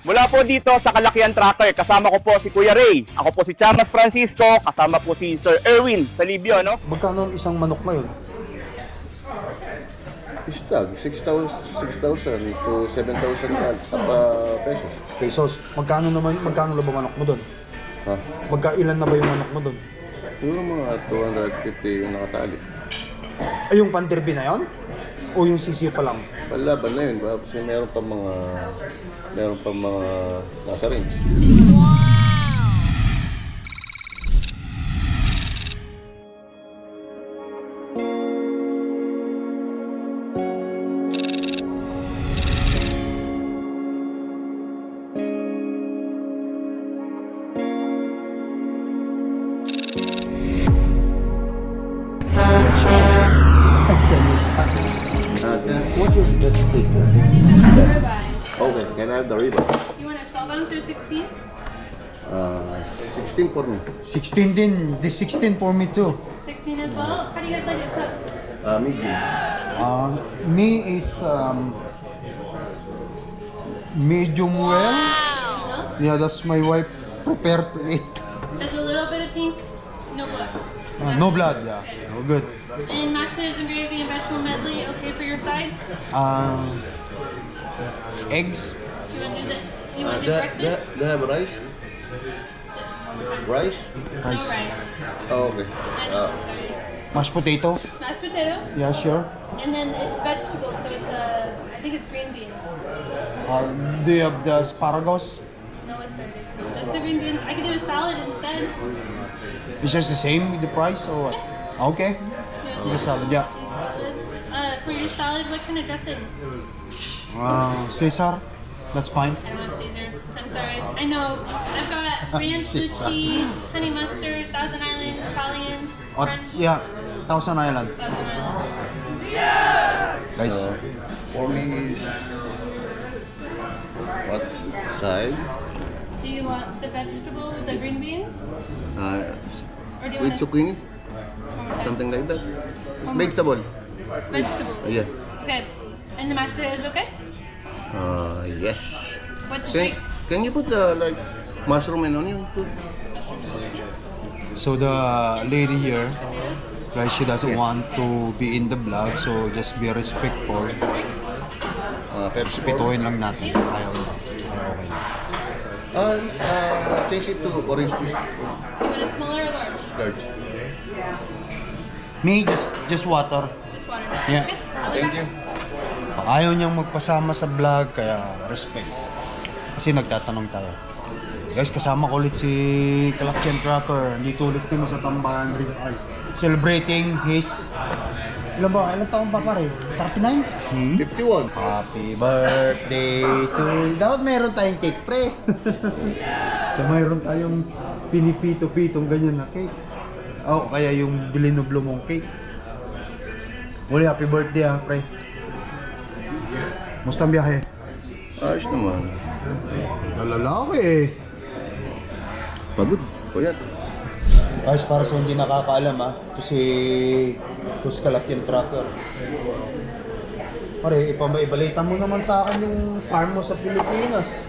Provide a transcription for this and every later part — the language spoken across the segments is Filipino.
Mula po dito sa Kalakihan Tracker, kasama ko po si Kuya Ray. Ako po si Chamas Francisco, kasama po si Sir Erwin Salibio, no? Magkano ang isang manok ngayon? Istag, 6,000 to 7,000 pesos. Pesos. Magkano na ba manok mo doon? Ha? Magkailan na ba yung manok mo doon? Siguro mga 250 yung nakatali. Ay, yung panderby na yon? O yung sisi pa lang? Palaban na yun, kasi meron pa mga nasa rin. What's your best steak? Okay, can I have the ribeye? You want a 12 ounce or 16? 16 for me. 16 din. The 16 for me too. 16 as well? How do you guys like it cooked? Medium. Me is medium well. Yeah, that's my wife prepared to eat. Just a little bit of pink, no blood. No blood, yeah. Oh, good. And mashed potatoes and gravy and vegetable medley, okay for your sides? Eggs. You want to do breakfast? They have rice? Rice? No rice. Oh, okay. I know, I'm sorry. Mashed potato. Mashed potato, Yeah, sure. and then it's vegetable, so it's I think it's green beans. Do you have the asparagus? No asparagus, no. Just the green beans. I could do a salad instead. It's just the same with the price or what? Okay. The salad, yeah. Salad. For your salad, what kind of dressing? Caesar. That's fine. I don't have Caesar. I'm sorry. I know. I've got ranch, blue cheese, honey mustard, Thousand Island, Italian, French. Yeah, Thousand Island. Thousand Island. Guys. For me is what side? Do you want the vegetable with the green beans? Or do you With want zucchini? Okay. Something like that. It's vegetable. Vegetable. Yeah. Okay. And the mashed potatoes, okay? Yes. What's the drink? Can you put like mushroom and onion too? So the lady here, Potatoes. guys, she doesn't Yes. want to be in the vlog, so just be respectful. Pepsi. Pituhin lang natin. Ayaw na. Okay. Change it to orange juice. You want a smaller or large? Large. Me, just water. Just water. Yeah. Okay. Thank you. Ayaw niyang magpasama sa vlog, kaya respect. Kasi nagtatanong tayo. Guys, kasama ko ulit si Kalakihan Tracker. Dito ulit kami sa Tambayan Ribeye. Celebrating his... Ilan ba? Ilang taon pa pare? 39? 51. Happy birthday to you. Dapat meron tayong cake, pre. So, mayroon tayong pinipito-pitong ganyan na cake. Oh, kaya yung bilinublo mong cake. Muli, happy birthday ha, pre. Musta ang biyahe? Ayos naman. Lalaki eh. Pagod. Puyat. Guys, para sa hindi nakakaalam ha, ito si Kalakihan Tracker. Pare, ibalita mo naman sa akin yung farm mo sa Pilipinas.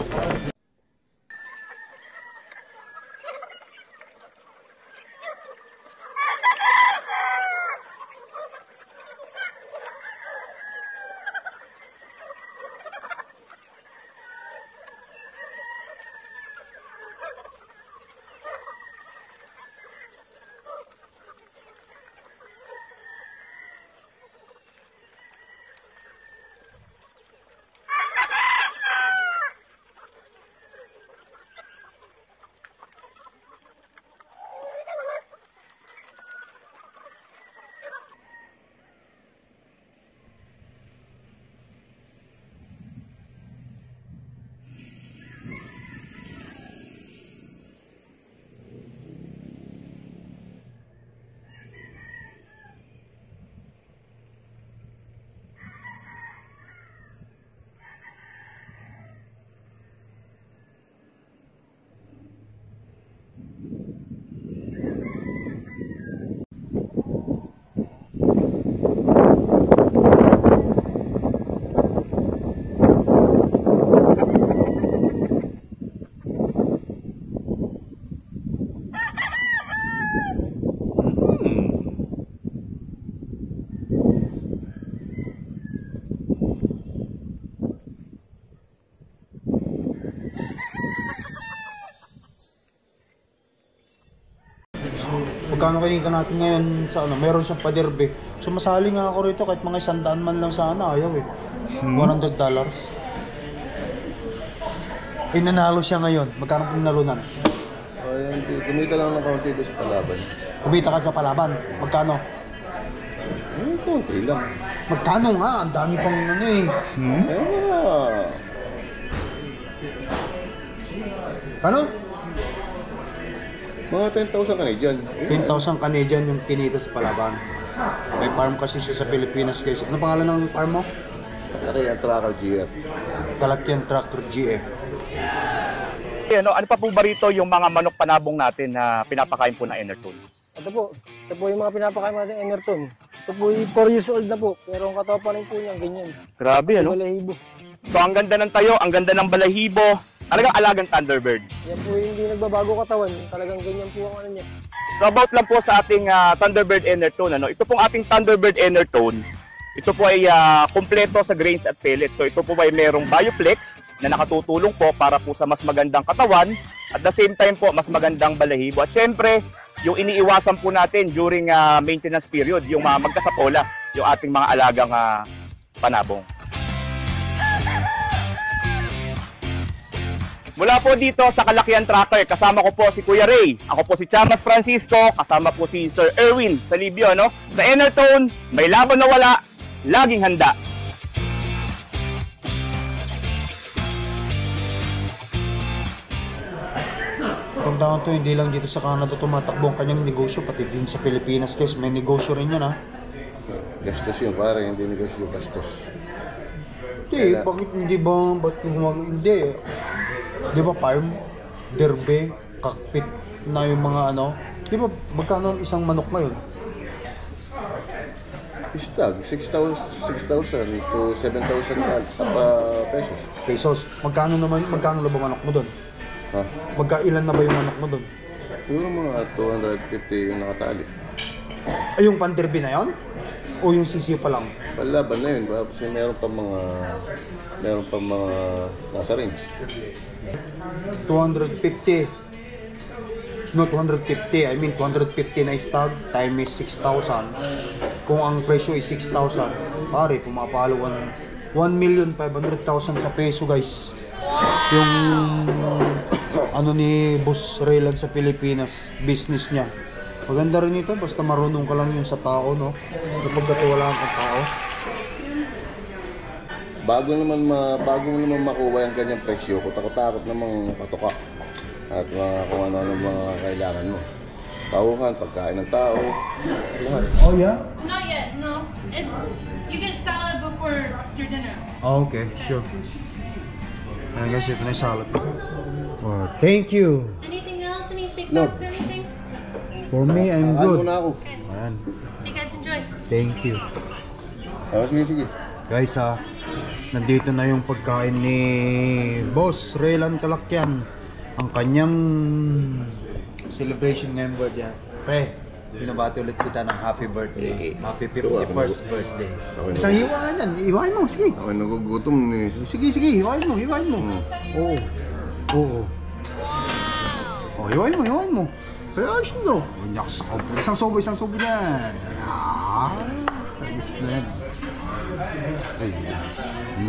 magkano kinita natin ngayon sa ano, meron siyang paderbe. So masali nga ako rito kahit mga 100 man lang sana, ayaw eh. $100. Nanalo siya ngayon. Magkano pinalunan? Ay, kumita lang ng kaunti doon sa palaban. Kumita ka sa palaban. Magkano? Eh, kaunti lang. Magkano nga? Ang dami pang ano eh. Eh, mga... Ano? Mga 10,000 Canadian. 10,000 Canadian yung kinita sa palaban. May farm kasi siya sa Pilipinas guys. Ano pangalan ng farm mo? Kalakyan Tracker GF. Kalakyan Tractor GF. Ano pa po ba rito yung mga manok panabong natin na pinapakain po ng Enertone? Ito po yung mga pinapakain natin Enertone. Ito po yung 4 years old na po, pero ang katawan pa rin po niya ganyan. Grabe, ano? Balahibo. So, ang ganda ng tayo, ang ganda ng balahibo. Talagang alagang Thunderbird. Yan po yung hindi nagbabago katawan, talagang ganyan po ang ano niya. So, about lang po sa ating Thunderbird Enertone. Ano? Ito pong ating Thunderbird Enertone. Ito po ay kumpleto sa grains at pellets. So, ito po ay merong Bioflex na nakatutulong po para po sa mas magandang katawan. At the same time po, mas magandang balahibo. At syempre, yung iniiwasan po natin during maintenance period, yung magkasapola, yung ating mga alagang panabong. Mula po dito sa Kalakyan Tracker, kasama ko po si Kuya Ray. Ako po si Chamas Francisco, kasama po si Sir Erwin Salibio. No? Sa Enertone, may laban na wala, laging handa. Tandaan to, hindi lang dito sa Canada tumatakbo ang kanyang negosyo, pati din sa Pilipinas guys, may negosyo rin yan ha. Gastos yun, pare. Hindi negosyo, gastos. Hindi, bakit hindi ba, hindi. Di ba farm, derbe, cockpit na yung mga ano, di ba magkano ang isang manok ngayon? Stag, 6,000 to 7,000 pesos. Pesos. Magkano na ba manok mo doon? Ha? Magkailan na ba yung manok mo doon? Siguro mga 250 yung nakatali. Ay, yung panderby na yon? O yung sisiyo pa lang? Palaban na yun, kasi meron pa mga nasa range. 250. No, 250. I mean, 250 na stag, time is 6,000. Kung ang presyo is 6,000, pare, pumapalo 1,500,000 sa peso, guys. Yung ano ni Boss Raylan sa Pilipinas, business niya. Maganda rin ito, basta marunong ka lang yung sa tao, no? Kapag katiwalaan kang tao. Bago naman makuha yung ganyang presyo, takot namang patuka at kung ano mga kailangan mo. Tauhan, pagkain ng tao, lahat. Oh yeah? Not yet, no. You get salad before your dinner. Oh, okay, sure. Ayan guys, ito na yung salad. Oh, thank you. Anything else? Any steak No. sauce or anything? For me, I'm good. Ano na ako? Ayan, You guys enjoy. thank you. Sige. Guys nandito na yung pagkain ni Boss Raylan Kalakyan. Ang kanyang celebration ngayong birthday. Pre, pinabati ulit kita ng happy birthday. Happy 51st birthday. Isang hiwain yan. Hiwain mo, sige. Ako nagugutom ni... Sige, hiwain mo. Oo. Oo. Oh, hiwain mo. Kaya ayos na. Isang sobo yan. Tamis na yan. Ay,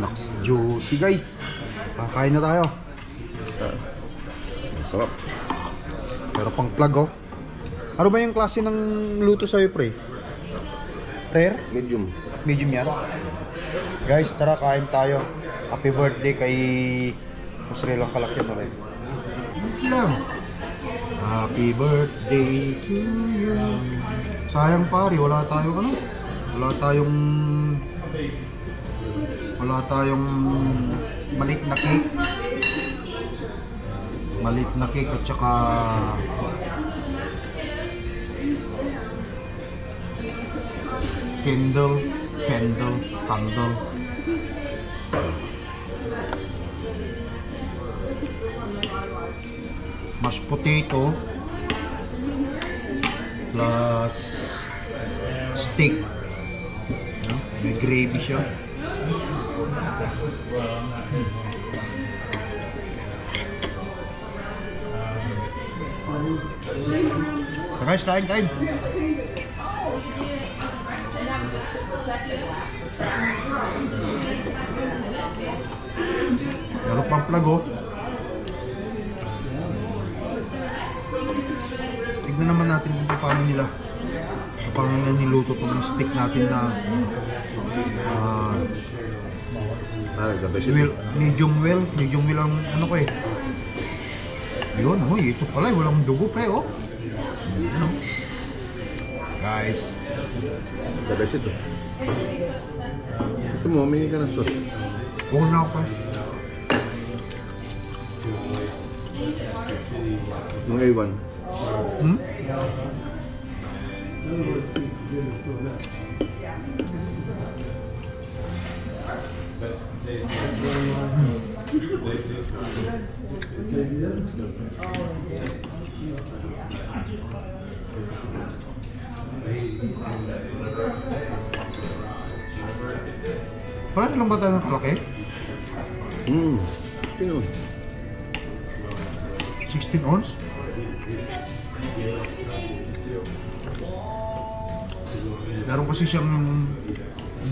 naks, juicy guys. Kakain na tayo. Sarap. Pero pang plug oh. Ano ba yung klase ng luto sa'yo, pre? Rare? Medium. Medium yan? Guys, tara kain tayo. Happy birthday kay Raylan Kalakyan ulit. Happy birthday to you. Sayang pare, wala tayong maliit na cake. Maliit na cake at saka candle. Mashed potato plus steak. May gravy siya. Guys, kain, kain. Meron pang plug, oh. Tignan naman natin kung paano nila niluto itong stick natin na medium well ang ano ko eh. Yun, ito pala, walang dugo pre, oh. Ano? Guys, The best ito. Gusto mo, humingi ka ng sauce. huwag na ako pre. Yung A1. Hmm? Paano lang ba tayo ng kalaki? 16 ounce? Meron kasi siyang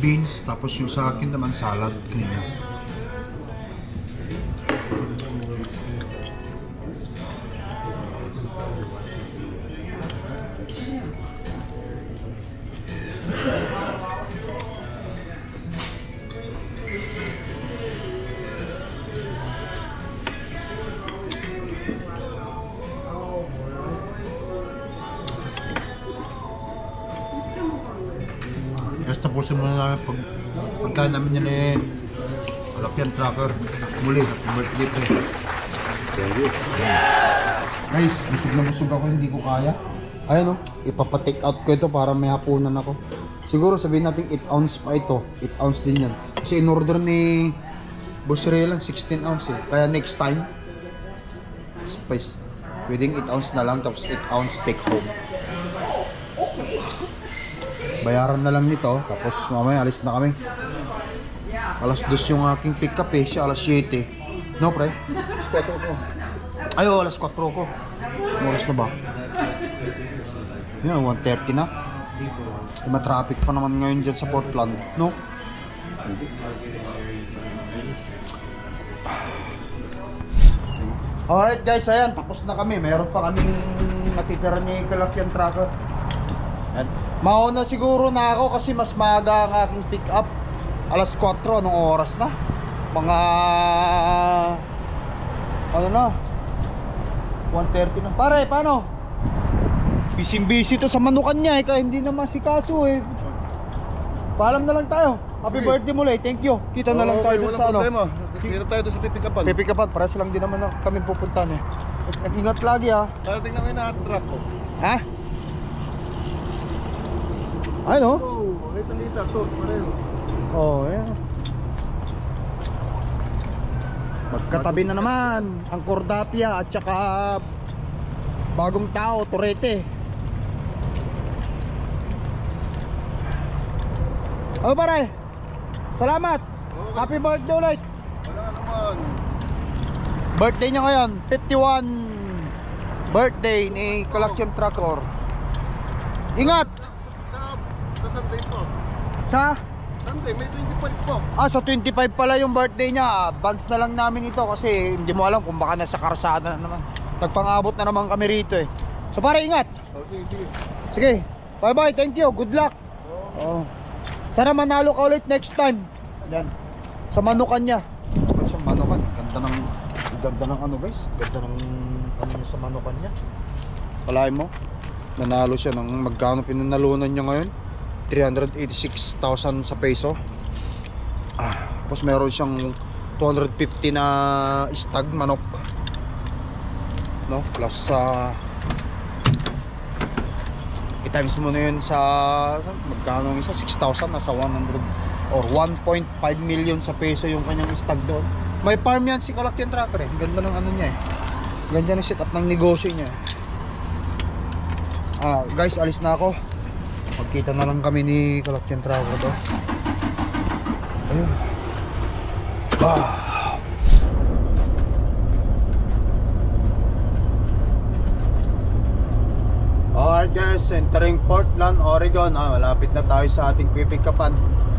beans, tapos yung sa akin naman salad kanina. Guys, tapusin muna namin pagkain namin yan eh. Kalapyan Tracker. Muli, happy birthday pre. Thank you. Guys, busog ako, hindi ko kaya. Ayun o, ipapa-take out ko ito para may hapunan ako. Siguro sabihin natin 8 ounce pa ito. 8 ounce din yan. Kasi in-order ni Boss Ray lang 16 ounce eh. Kaya next time, spice, pwedeng 8 ounce na lang, tapos 8 ounce take home. Bayaran na lang nito, tapos mamaya alis na kami. Alas 2 yung aking pick up eh, siya alas 7. No pre? Alas 4 ko. Ay, alas 4 ko. Oras na ba? Yan, 1:30 na. Matraffic pa naman ngayon dyan sa Portland, no? Alright guys, ayan, tapos na kami. Meron pa kaming natitira ni Kalapyan Tracker. Ayan. Mauna siguro na ako kasi mas maaga ang aking pick up. Alas 4, anong oras na? Mga... ano na? 1:30 na. Pare, paano? Busy to sa manukan niya eh, kaya hindi naman si Kaso eh. Paalam na lang tayo. Happy birthday muli, thank you. Kita na lang tayo dun sa ano. Meron tayo doon sa pipikapan. Pipikapan, pares lang din naman kami pupuntahan eh. Nag-ingat lagi ha. Darating namin na trap ko. Ha? Ano? Oh, kita to, pareho. Oh, ayan. Magkatabi na naman ang Cordapia at saka Bagong Tao, Torete. Oh pare, salamat. Happy birthday ulit. Wala naman. Birthday niya ngayon, 51 birthday ni Collection Tracker. Ingat. Sa Sunday po. Sa? Sunday, may 25 po. Sa 25 pala yung birthday niya. Advance na lang namin ito kasi hindi mo alam kung baka nasa karsada na naman. Nagpang-abot na naman kami rito eh. So pare, ingat. Oh, sige, sige. Sige, bye bye, thank you, good luck. Oh. Sana manalo ka ulit next time. Yan. Sa manukan niya. Sa manukan, ganda ng ano guys. Ganda ng ano niya sa manukan niya. Kalahin mo, nanalo siya ng magkano pinanalunan niya ngayon? 386,000 sa peso. Tapos meron siyang 250 na stag manok. No? Plus i-times mo na yun sa magkano isa? 6,000, nasa 100 or 1.5 million sa peso yung kanyang stag doon. May farm yan si Kalapyan Tracker eh. Ganda ng ano niya eh. Ganda ng setup ng negosyo niya eh. Guys, alis na ako. Magkita na lang kami ni Kalapyan Tracker to. Ayun. Alright guys, entering Portland, Oregon. Malapit na tayo sa ating pipikapan.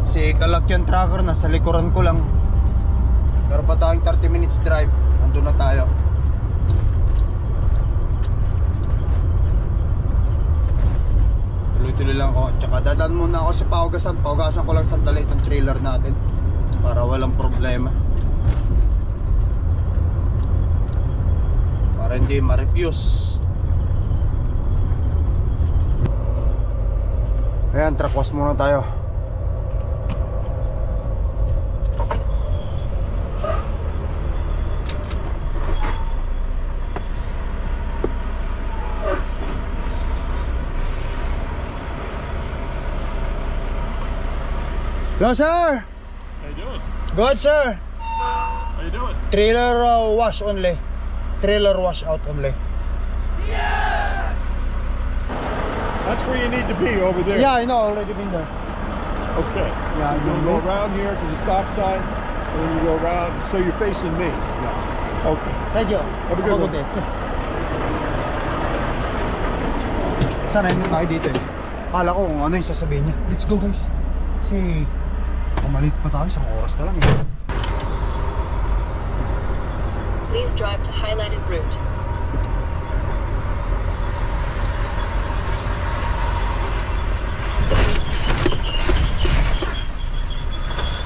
Si Kalakyan Tracker nasa likuran ko lang. Pero pa tayong 30 minutes drive. Nandun na tayo. Tuloy-tuloy lang ako. Tsaka dadaan muna ako sa paugasan. Paugasan ko lang sandali itong trailer natin para walang problema, para hindi ma-refuse. Ayan, truck wash muna tayo. Hello sir. How you doing? Good sir. How you doing? Trailer wash only. Trailer wash out only. That's where you need to be, over there. Yeah, I know, already been there. Okay. Yeah, So you're gonna go around here to the stop sign, and then you go around, so you're facing me. Yeah. Okay. Thank you. Have a good one. day. Sana hindi tayo dito eh. Kala ko kung ano yung sasabihin niya. Let's go guys. Kasi pumalit pa tayo, isang oras na lang eh. Please drive to highlighted route.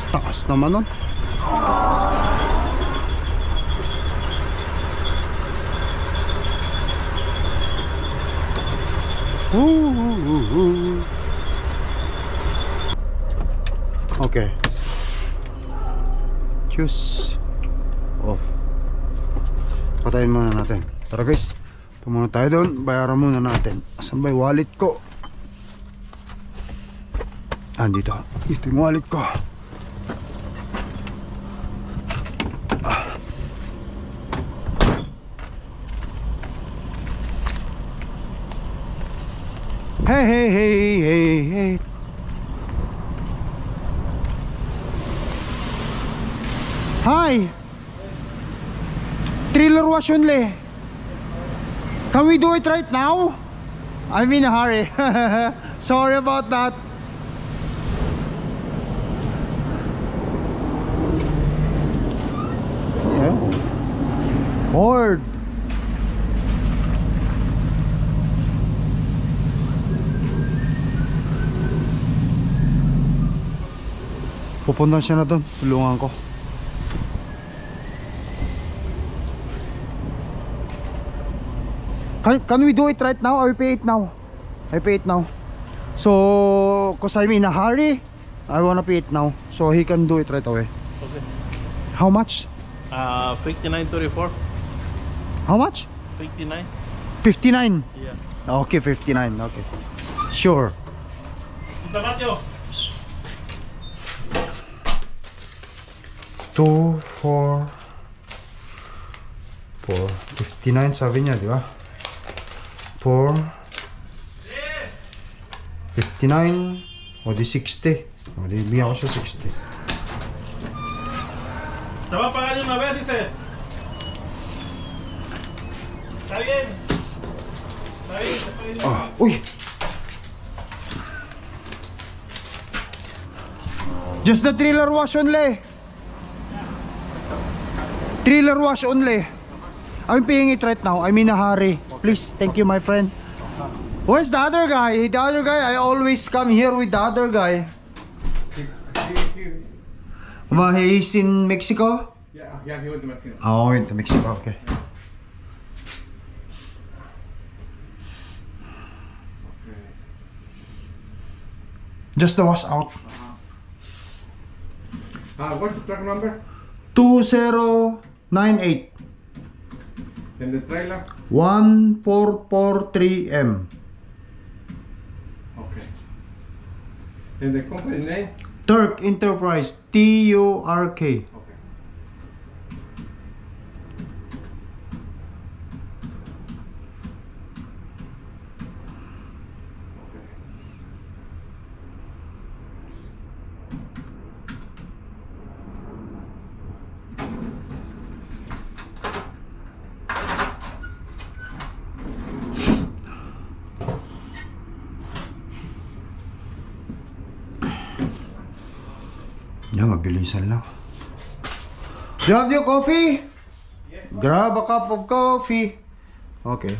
Takas naman nun. Okay. Choose off. Patayin muna natin. Tara guys, pumunta tayo doon. Bayaran muna natin. Asan ba yung wallet ko? Andito. Ito yung wallet ko. Hey, hey, hey, hey, hey. Hi. Trailer wash only. Can we do it right now? I'm in a hurry. Sorry about that. Yeah. Bored. Pupunta siya na doon. Tulungan ko. Can we do it right now? I pay it now. I pay it now. So, cause I'm in a hurry, I wanna pay it now. So he can do it right away. Okay. How much? 59.34. How much? 59. 59. Yeah. Okay, 59. Okay. Sure. Tamatyo. 2, 4, 59 sabi niya, di ba? 4, 59, o di 60. O di bigyan ko siya 60. Tama pa kayo na ba, dice? Tawin. Uy! Just the trailer wash only. Trailer wash only. I'm paying it right now. I'm in a hurry. Please, thank you, my friend. Where's the other guy? The other guy, I always come here with the other guy. He's in Mexico? Yeah, he went to Mexico. Oh, went to Mexico, okay. Just the wash out. What's the truck number? 2098 And the trailer? 1443M. Okay. And the company name? Turk Enterprise. TURK. Okay. Yan, mabilisan lang. Do you have your coffee? Yes. Grab a cup of coffee. Okay.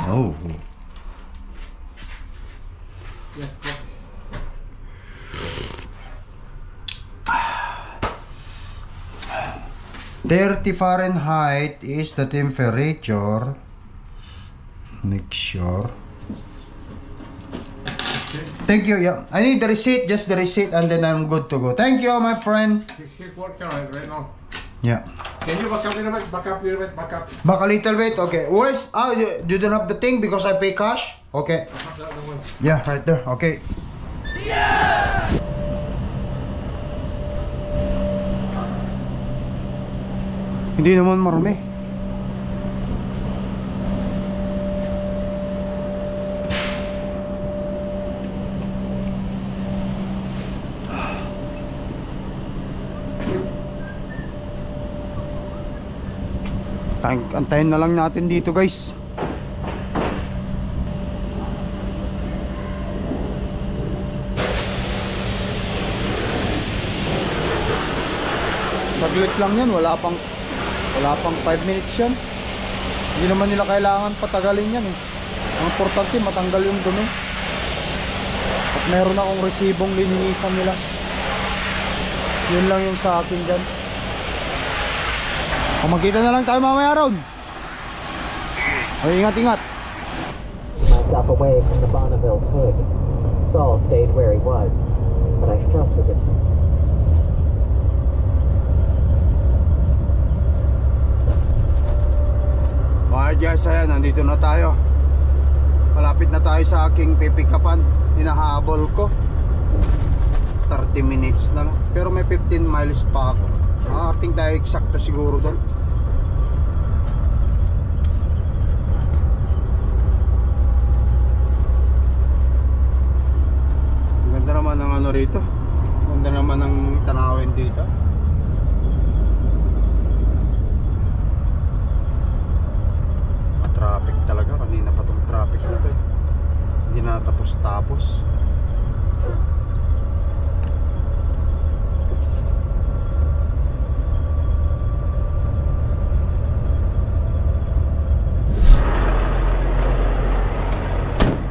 Oh. Yes, coffee. 30 Fahrenheit is the temperature. Make sure. Thank you. Yeah, I need the receipt, just the receipt, and then I'm good to go. Thank you, my friend. She's working on it right now. Yeah. Can you back up a little bit? Back up a little bit. Back up. Back a little bit. Okay. Where's? Ah, you don't have the thing because I pay cash. Okay. Yeah, right there. Okay. Hindi naman marumi. Antayin na lang natin dito, guys. Saglit lang yan, wala pang 5 minutes yan. Hindi naman nila kailangan patagalin yan eh. Ang importante matanggal yung dumi. At meron akong resibong lininisan nila. Yun lang yung sa akin dyan. Kung magkita na lang tayo mamaya ron. Ay, ingat. Myself away from the Bonneville's hood. Saul stayed where he was, but I felt his attention. Alright guys, ayan, nandito na tayo. Malapit na tayo sa aking pipikapan. Hinahabol ko 30 minutes na lang. Pero may 15 miles pa ako. Makarating tayo eksakto siguro doon. Ganda naman ng ano rito. Ganda naman ng tanawin dito. Traffic talaga. Kanina pa tong traffic na to eh. Hindi na tapos-tapos.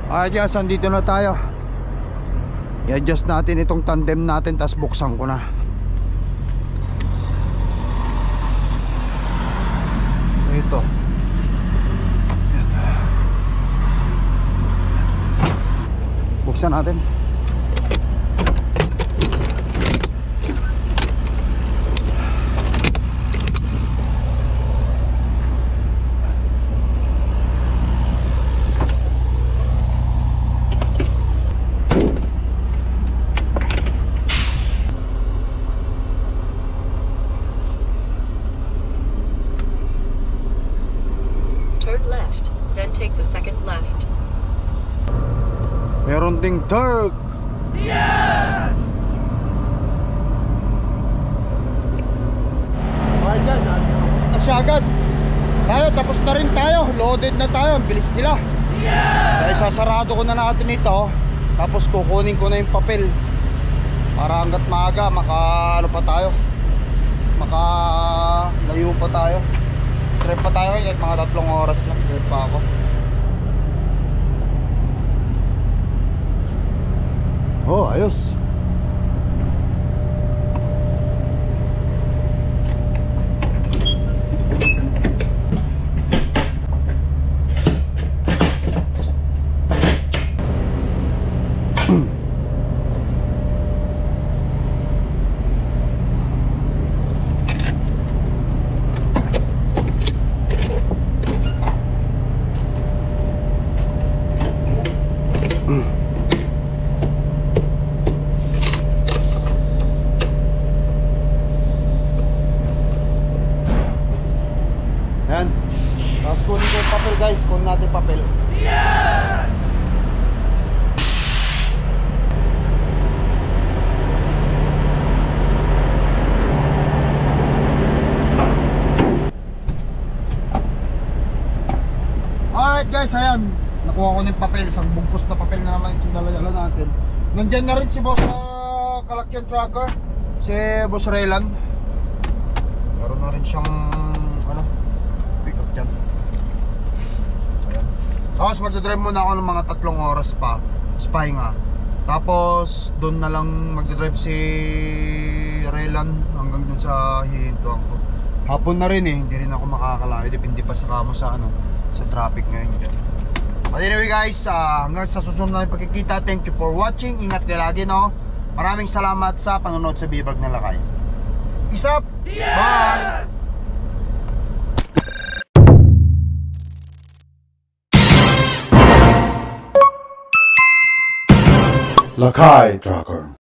Alright guys, andito na tayo. I-adjust natin itong tandem natin, tas buksan ko na. Ito. Buksan natin. Turn left, then take the second left. Meron ding Turk. Yes! Alright guys, tapos na siya agad. Tapos na rin tayo. Loaded na tayo, ang bilis nila. Yes! Kaya sasarado ko na natin ito. Tapos kukunin ko na yung papel. Para hanggat maaga, ano pa tayo. Layo pa tayo. Trip pa tayo, kahit mga 3 oras lang. Trip pa ako. Oh, ayos. Ayan. Tapos kunin ko yung papel guys. Kunin natin papel. Yes! kukuha ko ng papel, isang bugpos na papel na naman itong dala-dala natin. Nandyan na rin si Boss Kalakyan Trucker, si Boss Raylan. Meron na rin siyang pick up dyan. Ayan. Tapos magdadrive muna ako ng mga 3 oras pa, pahinga. Tapos doon na lang magdadrive si Raylan hanggang doon sa hihintuan ko. Hapon na rin hindi rin ako makakalayo, depende pa sa kamo sa sa traffic ngayon dyan. But anyway guys, hanggang sa susunod na pagkikita, thank you for watching. Ingat kayo lagi, no? Maraming salamat sa panonood sa Bibag na Lakay. Peace up! Bye! Lakay Trucker.